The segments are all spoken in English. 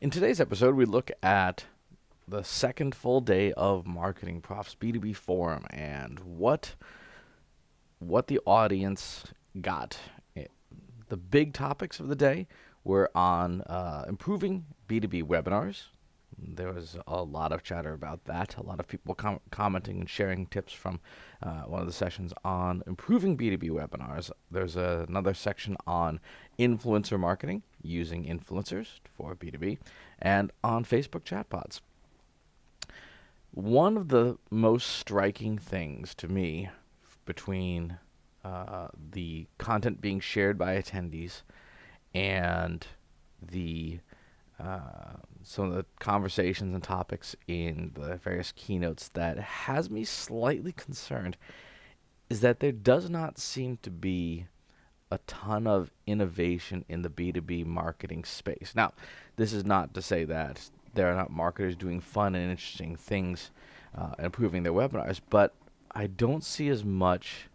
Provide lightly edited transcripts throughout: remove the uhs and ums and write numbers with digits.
In today's episode, we look at the second full day of MarketingProfs B2B Forum and what the audience got. The big topics of the day were on improving B2B webinars. There was a lot of chatter about that. A lot of people commenting and sharing tips from one of the sessions on improving B2B webinars. There's another section on influencer marketing, using influencers for B2B, and on Facebook chatbots. One of the most striking things to me between the content being shared by attendees and the some of the conversations and topics in the various keynotes that has me slightly concerned is that there does not seem to be a ton of innovation in the B2B marketing space. Now, this is not to say that there are not marketers doing fun and interesting things and improving their webinars, but I don't see as much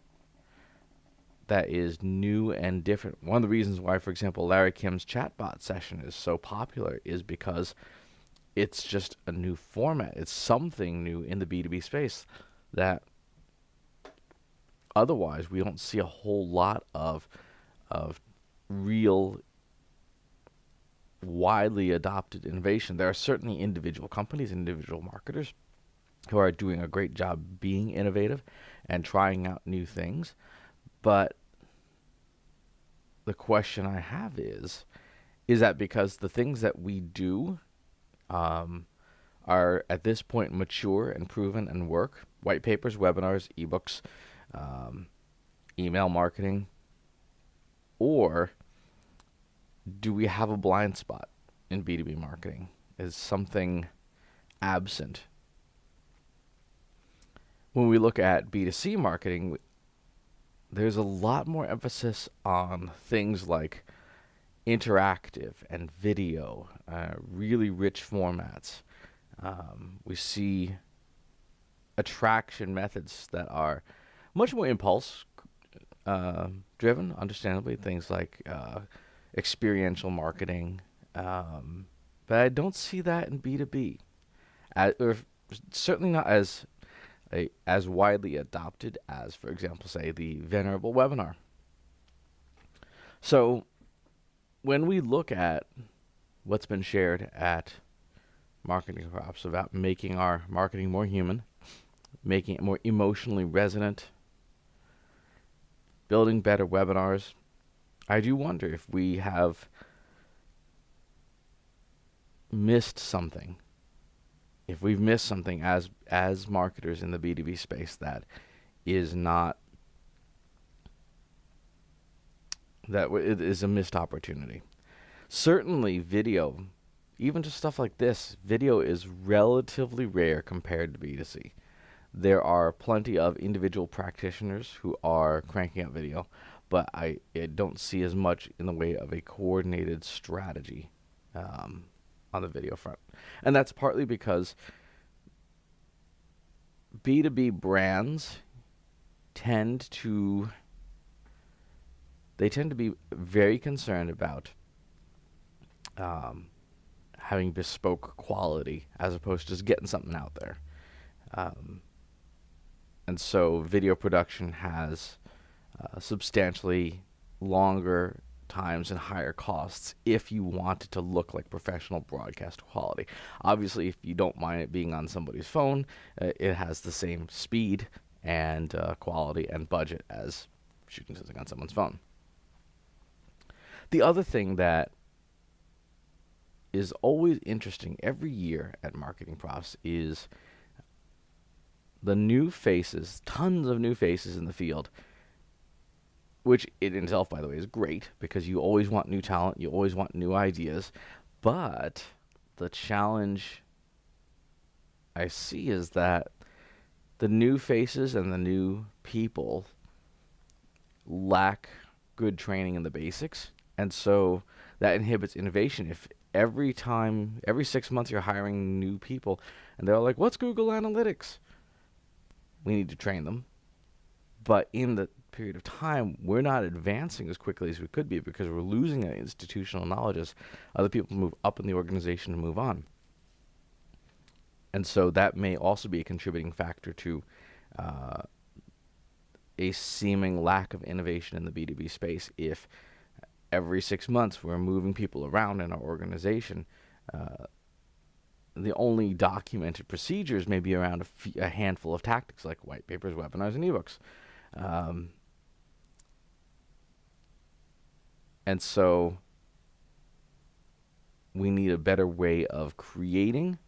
that is new and different. One of the reasons why, for example, Larry Kim's chatbot session is so popular is because it's just a new format. It's something new in the B2B space that otherwise we don't see a whole lot of real widely adopted innovation. There are certainly individual companies, individual marketers who are doing a great job being innovative and trying out new things. But the question I have is that because the things that we do are at this point mature and proven and work, white papers, webinars, ebooks, email marketing, or do we have a blind spot in B2B marketing? Is something absent? When we look at B2C marketing, there's a lot more emphasis on things like interactive and video, really rich formats. We see attraction methods that are much more impulse driven, understandably, things like experiential marketing. But I don't see that in B2B, or certainly not as widely adopted as, for example, say, the venerable webinar. So when we look at what's been shared at MarketingProfs about making our marketing more human, making it more emotionally resonant, building better webinars, I do wonder if we have missed something. If we've missed something as marketers in the B2B space that is not, it is a missed opportunity. Certainly video, even just stuff like this, video is relatively rare compared to B2C. There are plenty of individual practitioners who are cranking out video, but I don't see as much in the way of a coordinated strategy on the video front. And that's partly because B2B brands tend to be very concerned about having bespoke quality as opposed to just getting something out there. And so video production has substantially longer times and higher costs if you want it to look like professional broadcast quality. Obviously, if you don't mind it being on somebody's phone, it has the same speed and quality and budget as shooting something on someone's phone. The other thing that is always interesting every year at MarketingProfs is the new faces, tons of new faces in the field, which in itself, by the way, is great because you always want new talent, you always want new ideas. But the challenge I see is that the new faces and the new people lack good training in the basics. And so that inhibits innovation. If every 6 months you're hiring new people and they're like, what's Google Analytics? We need to train them. But in the period of time, we're not advancing as quickly as we could be because we're losing that institutional knowledge as other people move up in the organization and move on. And so that may also be a contributing factor to a seeming lack of innovation in the B2B space. If every 6 months we're moving people around in our organization, the only documented procedures may be around a handful of tactics like white papers, webinars, and ebooks. And so we need a better way of creating,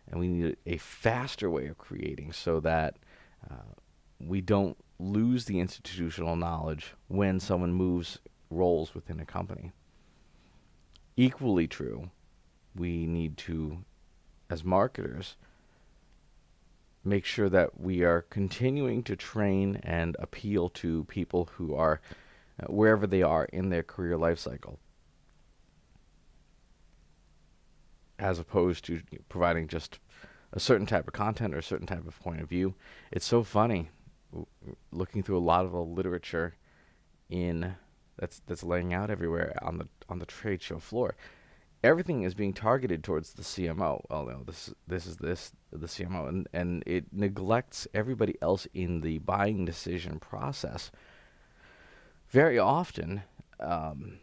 and we need a faster way of creating so that we don't lose the institutional knowledge when someone moves roles within a company. Equally true, we need to, as marketers, make sure that we are continuing to train and appeal to people who are wherever they are in their career life cycle, as opposed to providing just a certain type of content or a certain type of point of view. It's so funny looking through a lot of the literature that's laying out everywhere on the trade show floor. Everything is being targeted towards the CMO. Well, no, this is the CMO, and it neglects everybody else in the buying decision process. Very often, the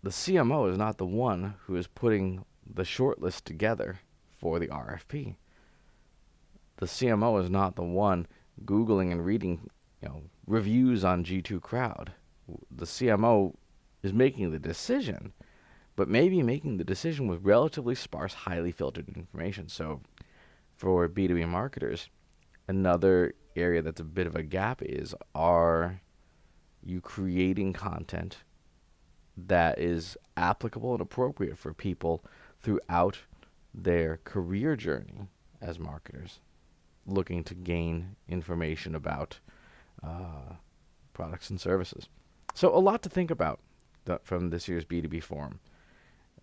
CMO is not the one who is putting the shortlist together for the RFP. The CMO is not the one Googling and reading, reviews on G2 Crowd. The CMO is making the decision, but maybe making the decision with relatively sparse, highly filtered information. So for B2B marketers, another area that's a bit of a gap is, are you creating content that is applicable and appropriate for people throughout their career journey as marketers, looking to gain information about products and services? So a lot to think about from this year's B2B Forum.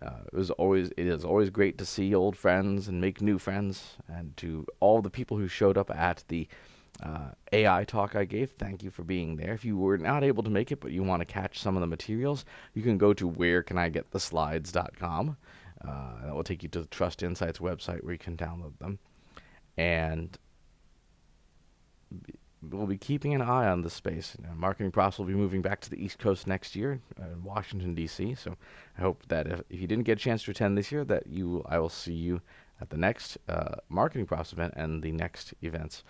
It is always great to see old friends and make new friends, and to all the people who showed up at the AI talk I gave, thank you for being there. If you were not able to make it but you want to catch some of the materials, you can go to wherecanigettheslides.com. That will take you to the Trust Insights website where you can download them. And we'll be keeping an eye on this space. MarketingProfs will be moving back to the East Coast next year, in Washington, D.C. So I hope that if you didn't get a chance to attend this year, that I will see you at the next MarketingProfs event and the next events.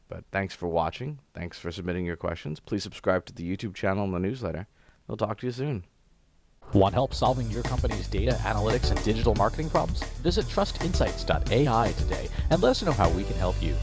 But thanks for watching. Thanks for submitting your questions. Please subscribe to the YouTube channel and the newsletter. We'll talk to you soon. Want help solving your company's data, analytics, and digital marketing problems? Visit trustinsights.ai today and let us know how we can help you.